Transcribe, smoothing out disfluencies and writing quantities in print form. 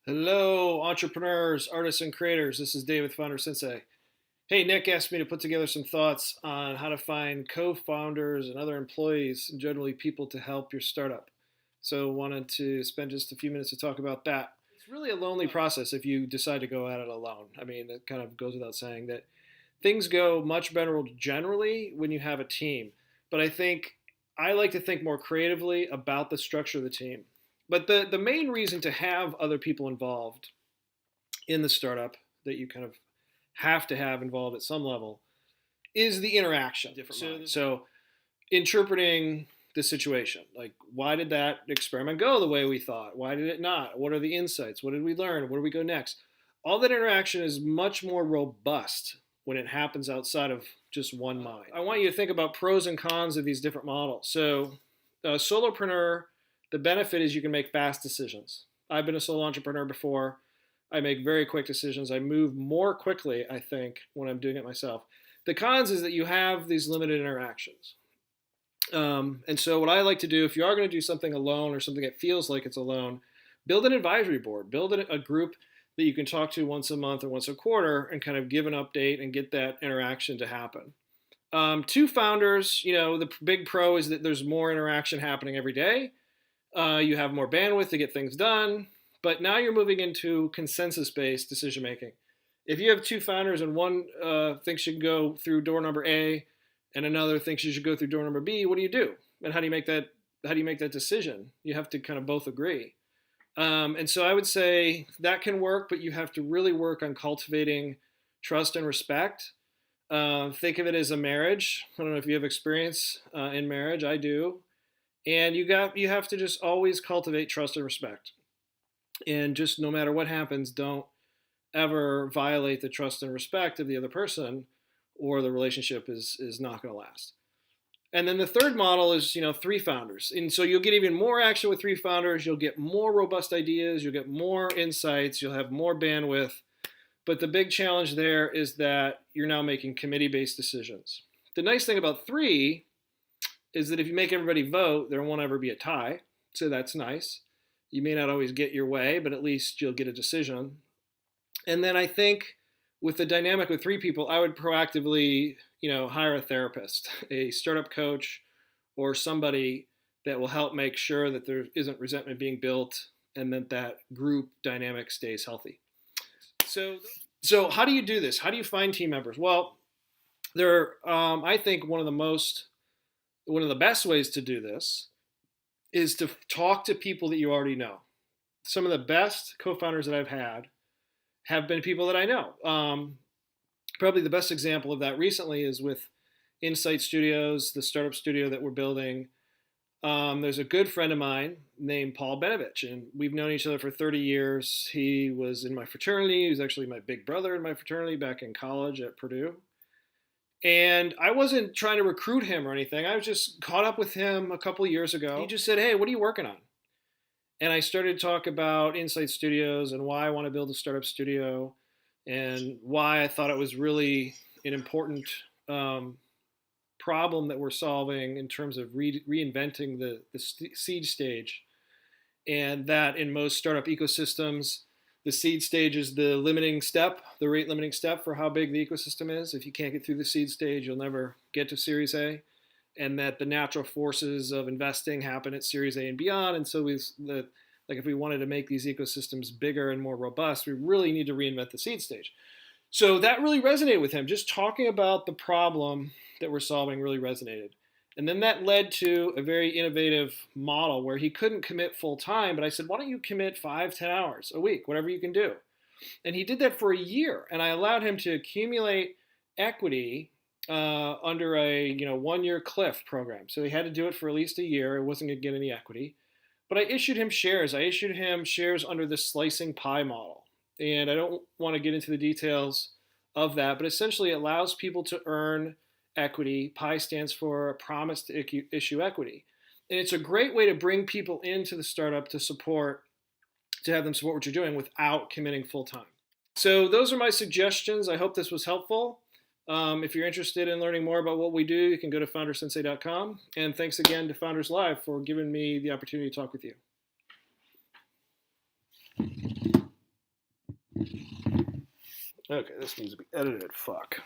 Hello, entrepreneurs, artists, and creators. This is Dave with Founder Sensei. Hey, Nick asked me to put together some thoughts on how to find co-founders and other employees, and generally people to help your startup. So wanted to spend just a few minutes to talk about that. It's really a lonely process if you decide to go at it alone. I mean, it kind of goes without saying that things go much better generally when you have a team. But I like to think more creatively about the structure of the team. But the main reason to have other people involved in the startup that you kind of have to have involved at some level is the interaction. Different so interpreting the situation, like why did that experiment go the way we thought? Why did it not? What are the insights? What did we learn? Where do we go next? All that interaction is much more robust when it happens outside of just one mind. I want you to think about pros and cons of these different models. So, solopreneur, the benefit is you can make fast decisions. I've been a solo entrepreneur before. I make very quick decisions. I move more quickly, I think, when I'm doing it myself. The cons is that you have these limited interactions. And so what I like to do, if you are going to do something alone or something that feels like it's alone, build an advisory board, build a group that you can talk to once a month or once a quarter and kind of give an update and get that interaction to happen. Two founders, the big pro is that there's more interaction happening every day. You have more bandwidth to get things done, but now you're moving into consensus-based decision making. If you have two founders and one thinks you can go through door number A and another thinks you should go through door number B, what do you do? And how do you make that? How do you make that decision? You have to kind of both agree. And so I would say that can work, but you have to really work on cultivating trust and respect. Think of it as a marriage. I don't know if you have experience in marriage. I do. And you have to just always cultivate trust and respect. And just no matter what happens, don't ever violate the trust and respect of the other person, or the relationship is not going to last. And then the third model is, three founders. And so you'll get even more action with three founders. You'll get more robust ideas. You'll get more insights. You'll have more bandwidth. But the big challenge there is that you're now making committee-based decisions. The nice thing about three is that if you make everybody vote, there won't ever be a tie. So that's nice. You may not always get your way, but at least you'll get a decision. And then I think with the dynamic with three people, I would proactively, hire a therapist, a startup coach, or somebody that will help make sure that there isn't resentment being built and that group dynamic stays healthy. So how do you do this? How do you find team members? Well, I think one of the best ways to do this is to talk to people that you already know. Some of the best co-founders that I've had have been people that I know. Probably the best example of that recently is with Insight Studios, the startup studio that we're building. There's a good friend of mine named Paul Benovich, and we've known each other for 30 years. He was in my fraternity. He was actually my big brother in my fraternity back in college at Purdue. And I wasn't trying to recruit him or anything. I was just caught up with him a couple of years ago. He just said, "Hey, what are you working on?" And I started to talk about Insight Studios and why I want to build a startup studio and why I thought it was really an important problem that we're solving in terms of reinventing the seed stage. And that in most startup ecosystems, the seed stage is the limiting step, the rate limiting step for how big the ecosystem is. If you can't get through the seed stage, you'll never get to Series A. And that the natural forces of investing happen at Series A and beyond. And so if we wanted to make these ecosystems bigger and more robust, we really need to reinvent the seed stage. So that really resonated with him. Just talking about the problem that we're solving really resonated. And then that led to a very innovative model where he couldn't commit full time, but I said, why don't you commit 5-10 hours a week, whatever you can do? And he did that for a year. And I allowed him to accumulate equity under a 1-year cliff program. So he had to do it for at least a year. It wasn't going to get any equity. But I issued him shares. I issued him shares under the slicing pie model. And I don't want to get into the details of that, but essentially it allows people to earn equity. Pie stands for a promise to issue equity. And it's a great way to bring people into the startup to have them support what you're doing without committing full time. So those are my suggestions. I hope this was helpful. If you're interested in learning more about what we do, you can go to foundersensei.com. And thanks again to Founders Live for giving me the opportunity to talk with you. Okay, this needs to be edited. Fuck.